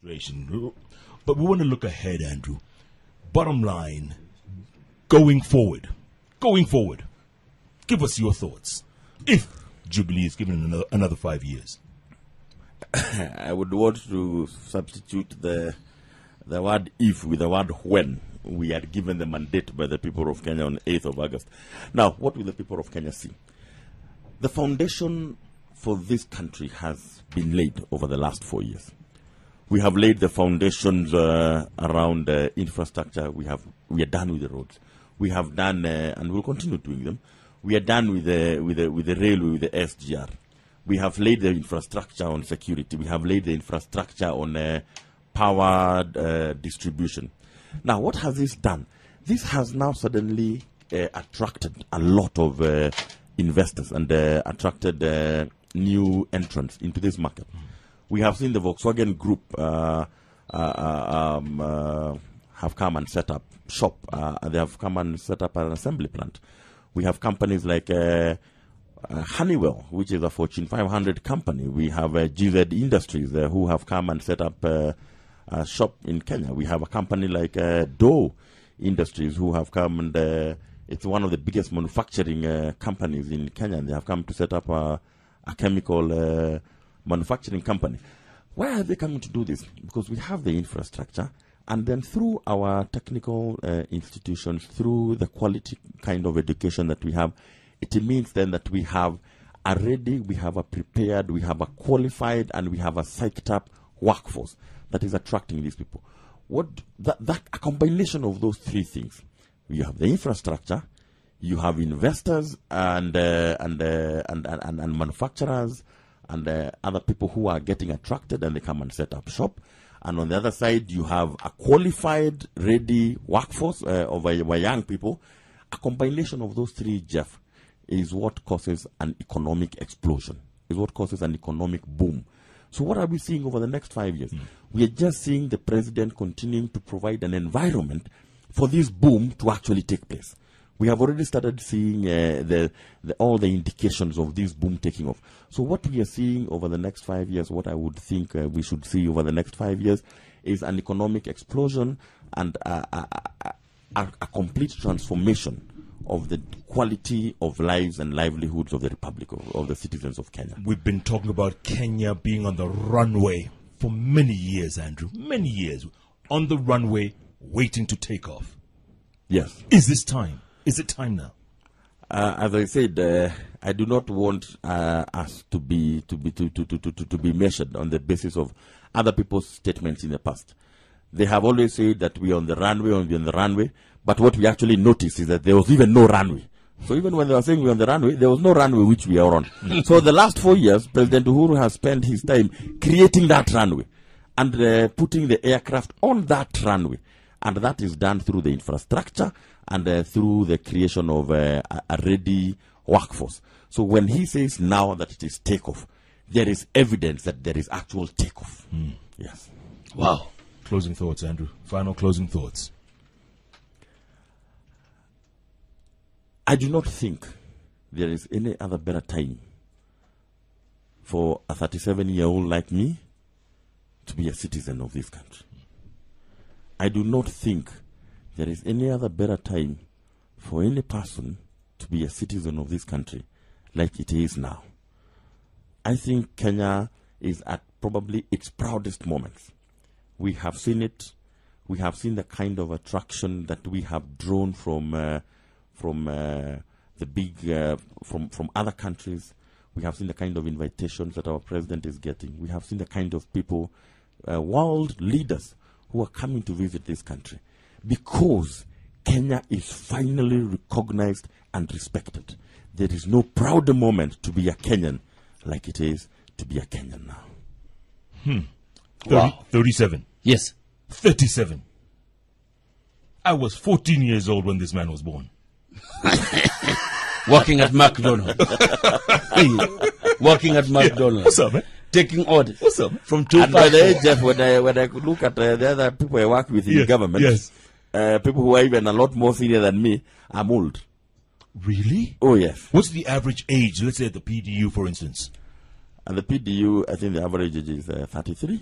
situation. But we want to look ahead, Andrew. Bottom line, going forward, give us your thoughts. If Jubilee is given another 5 years. I would want to substitute the word if with the word when. We are given the mandate by the people of Kenya on 8th of August. Now, what will the people of Kenya see? The foundation for this country has been laid over the last 4 years. We have laid the foundations around infrastructure. We are done with the roads. We have done, and we'll continue doing them. We are done with the railway, with the SGR. We have laid the infrastructure on security. We have laid the infrastructure on power distribution. Now, what has this done? This has now suddenly attracted a lot of investors and attracted new entrants into this market. We have seen the Volkswagen Group have come and set up shop. They have come and set up an assembly plant. We have companies like Honeywell, which is a Fortune 500 company. We have GZ Industries who have come and set up a shop in Kenya. We have a company like Doe Industries who have come and it's one of the biggest manufacturing companies in Kenya. And they have come to set up a chemical manufacturing company. Why are they coming to do this? Because we have the infrastructure, and then through our technical institutions, through the quality kind of education that we have, it means then that we have a ready, we have a prepared, we have a qualified, and we have a psyched up workforce that is attracting these people. A combination of those three things. You have the infrastructure, you have investors and manufacturers and other people who are getting attracted and they come and set up shop. And on the other side, you have a qualified, ready workforce of young people. A combination of those three, Jeff, is what causes an economic explosion, is what causes an economic boom. So what are we seeing over the next 5 years? We are just seeing the president continuing to provide an environment for this boom to actually take place. We have already started seeing all the indications of this boom taking off. So what we are seeing over the next 5 years, what I would think we should see over the next 5 years is an economic explosion and a complete transformation of the quality of lives and livelihoods of the Republic, of the citizens of Kenya. We've been talking about Kenya being on the runway for many years, Andrew. Many years. On the runway, waiting to take off. Yes. Is this time? Is it time now? As I said, I do not want us to be measured on the basis of other people's statements in the past. They have always said that we are on the runway, but what we actually noticed is that there was even no runway. So even when they were saying we're on the runway, there was no runway which we are on. So the last 4 years, President Uhuru has spent his time creating that runway and putting the aircraft on that runway. And that is done through the infrastructure and through the creation of a ready workforce. So when he says now that it is takeoff, there is evidence that there is actual takeoff. Yes. Wow. Closing thoughts, Andrew. Final closing thoughts. I do not think there is any other better time for a 37-year-old like me to be a citizen of this country. I do not think there is any other better time for any person to be a citizen of this country like it is now. I think Kenya is at probably its proudest moments. We have seen it. We have seen the kind of attraction that we have drawn from other countries. We have seen the kind of invitations that our president is getting. We have seen the kind of people, world leaders, who are coming to visit this country because Kenya is finally recognized and respected. There is no prouder moment to be a Kenyan like it is to be a Kenyan now. 37. Yes. 37. I was 14 years old when this man was born. Working at McDonald's. Working at McDonald's. What's up, man? Taking orders. What's up? From two And by the way, Jeff, when I look at the other people I work with in government, yes. People who are even a lot more senior than me, I'm old. Really? Oh, yes. What's the average age, let's say at the PDU, for instance? And the PDU, I think the average age is 33.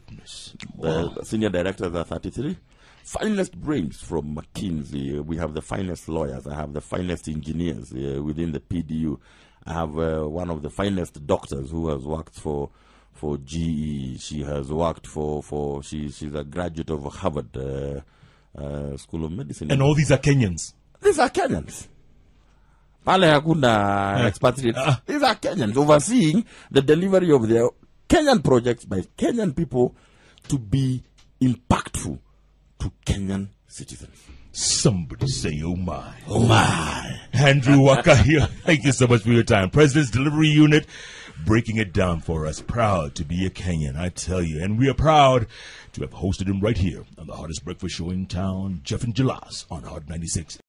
goodness. The senior directors are 33. Finest brains from McKinsey. We have the finest lawyers. I have the finest engineers within the PDU. I have one of the finest doctors who has worked for GE. She has worked she's a graduate of Harvard School of Medicine. And all these are Kenyans. These are Kenyans. Pale hakuna expatriates. These are Kenyans overseeing the delivery of their Kenyan projects by Kenyan people to be impactful to Kenyan citizens. Somebody say, oh my. Oh my. Andrew Wakahiu, thank you so much for your time. President's Delivery Unit, breaking it down for us. Proud to be a Kenyan, I tell you. And we are proud to have hosted him right here on the hottest breakfast show in town, Jeff and Jalas on Hot 96.